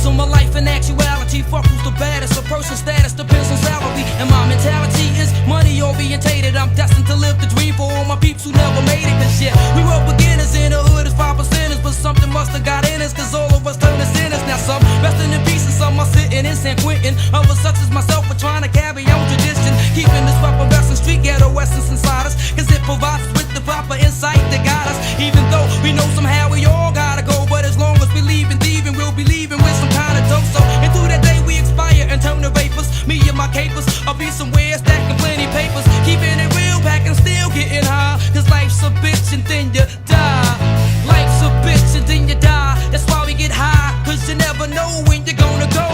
Cause on my life in actuality, fuck who's the baddest. A person's status depends on salary, and my mentality is money orientated. I'm destined to live the dream for all my peeps who never made it. Cause shit, we were beginners in the hood as 5%ers, but something must have got in us, cause all of us turn to sinners. Now some resting in peace and some are sitting in San Quentin. Others such as myself are trying to carry on tradition, keeping this weapon wrestling street ghetto essence inside us, cause it provides us with the proper insight that got us. Even though we know somehow we all gotta go, but as long as we leave and thieving, we'll be leaving with some kind of dope. So and through that day we expire and turn to vapors. Me and my capers, I'll be somewhere stacking plenty papers, keeping it real, packing still getting high. Cause life's a bitch and then you die. Life's a bitch and then you die. That's why we get high, cause you never know when you're gonna go.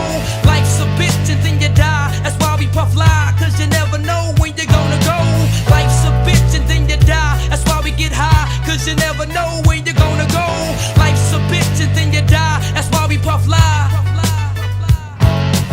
Life's a bitch and then you die. That's why we puff lie, cause you never know when you're gonna go. Life's a bitch and then you die. That's why we get high, cause you never know when you're gonna go. Life's a bitch and then you die. That's why we puff lie.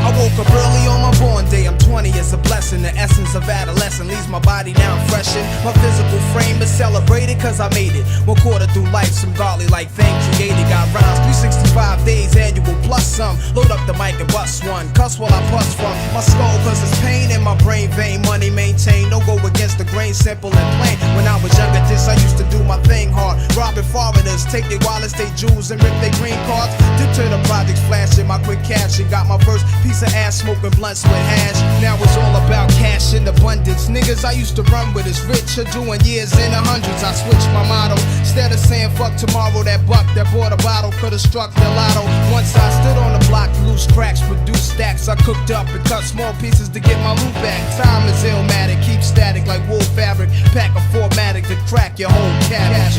I woke up early on my born day. I'm 20, it's a blessing. The essence of adolescence leaves my body now freshened. My physical frame is celebrated cause I made it. 1/4 through life, some godly like things created. Got rhymes, 365 days annual plus some. Load up the mic and bust one. Cuss while I bust from my skull cause it's pain in my brain vein. Money maintained, no go against the grain, simple and plain. When I was younger, this I used to do my thing hard. Robbing foreigners, take their wallets, they jewels, and rip their green cards. Dip to the projects, flashing my quick cash and got my first piece of ass smoking blunts with hash. Now it's all about cash in abundance. Niggas I used to run with is rich are doing years in the hundreds. I switched my motto. Instead of saying fuck tomorrow, that buck that bought a bottle could've struck the lotto. Once I stood on the block, loose cracks, produced stacks. I cooked up and cut small pieces to get my loot back. Time is illmatic, keep static like wool fabric. Pack a 4-matic to crack your whole cabbage.